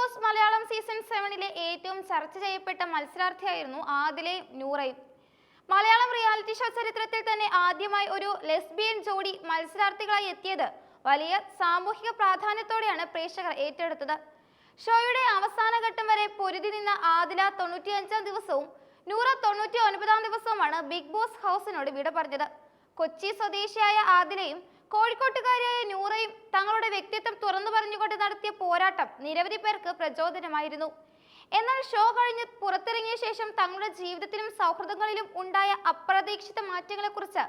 Boss Malayalam season 7-ലെ ഏറ്റവും ചർച്ച ചെയ്യപ്പെട്ട മത്സരാർത്ഥിയായിരുന്നു ആദിലയും നൂറയും. മലയാളം റിയാലിറ്റി ഷോ ചരിത്രത്തിൽ തന്നെ ആദ്യമായി ഒരു ലെസ്ബിയൻ ജോഡി മത്സരാർത്ഥികളായി എത്തിയത് വലിയ സാമൂഹിക പ്രാധാന്യത്തോടെയാണ് പ്രേക്ഷകർ ഏറ്റെടുത്തത്. ഷോയുടെ അവസാന ഘട്ടം വരെ പൊരുതി നിന്ന ആദില 95-ാം ദിവസവും നൂറ 99-ാം ദിവസവുമാണ് ബിഗ് ബോസ് ഹൗസിനോട് വിട പറഞ്ഞത്. കൊച്ചി സ്വദേശിയായ ആദിലയും കോഴിക്കോട്ടുകാരിയായ നൂറയും തങ്ങളുടെ വ്യക്തിത്വം തുറന്നു പറഞ്ഞുകൊണ്ട് നടത്തിയ പോരാട്ടം നിരവധി പേർക്ക് പ്രചോദനമായിരുന്നു. എന്നാൽ ഷോ കഴിഞ്ഞ് പുറത്തിറങ്ങിയ ശേഷം തങ്ങളുടെ ജീവിതത്തിലും സൗഹൃദങ്ങളിലും ഉണ്ടായ അപ്രതീക്ഷിത മാറ്റങ്ങളെക്കുറിച്ച്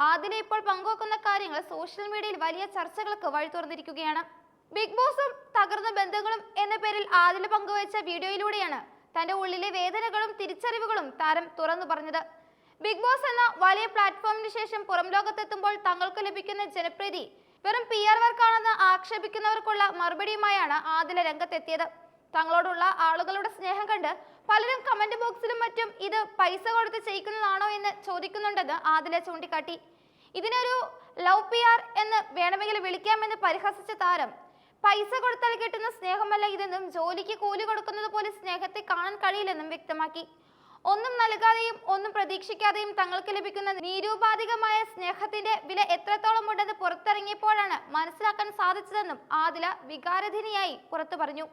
ആദില ഇപ്പോൾ പങ്കുവെക്കുന്ന കാര്യങ്ങൾ സോഷ്യൽ മീഡിയയിൽ വലിയ ചർച്ചകൾക്ക് വഴി തുറന്നിരിക്കുകയാണ്. ബിഗ് ബോസും തകർന്ന ബന്ധങ്ങളും എന്ന പേരിൽ ആദില പങ്കുവച്ച വീഡിയോയിലൂടെയാണ് തന്റെ ഉള്ളിലെ വേദനകളും തിരിച്ചറിവുകളും താരം തുറന്നു പറഞ്ഞത്. ബിഗ് ബോസ് എന്ന വലിയ പ്ലാറ്റ്ഫോമിന് ശേഷം പുറം ലോകത്തെത്തുമ്പോൾ തങ്ങൾക്ക് ലഭിക്കുന്ന ജനപ്രീതി വെറും PR വർക്കാണെന്ന് ആക്ഷേപിക്കുന്നവർക്കുള്ള മറുപടിയുമായാണ് ആദില രംഗത്തെത്തിയത്. തങ്ങളോടുള്ള ആളുകളുടെ സ്നേഹം കണ്ട് പലരും കമന്റ് ബോക്സിലും മറ്റും ഇത് പൈസ കൊടുത്ത് ചെയ്യിക്കുന്നതാണോ എന്ന് ചോദിക്കുന്നുണ്ടെന്ന് ആദില ചൂണ്ടിക്കാട്ടി. ഇതിനൊരു ലവ് PR എന്ന് വേണമെങ്കിൽ വിളിക്കാമെന്ന് പരിഹസിച്ച താരം, പൈസ കൊടുത്താൽ കിട്ടുന്ന സ്നേഹമല്ല ഇതെന്നും ജോലിക്ക് കൂലി കൊടുക്കുന്നത് പോലെ സ്നേഹത്തെ കാണാൻ കഴിയില്ലെന്നും വ്യക്തമാക്കി. ഒന്നും നൽകാതെയും ഒന്നും പ്രതീക്ഷിക്കാതെയും തങ്ങൾക്ക് ലഭിക്കുന്ന നിരൂപാധികമായ സ്നേഹത്തിന്റെ വില എത്രത്തോളം ഉണ്ടെന്ന് പുറത്തിറങ്ങിയപ്പോഴാണ് മനസ്സിലാക്കാൻ സാധിച്ചതെന്നും ആദില വികാരധീനിയായി പുറത്തു പറഞ്ഞു.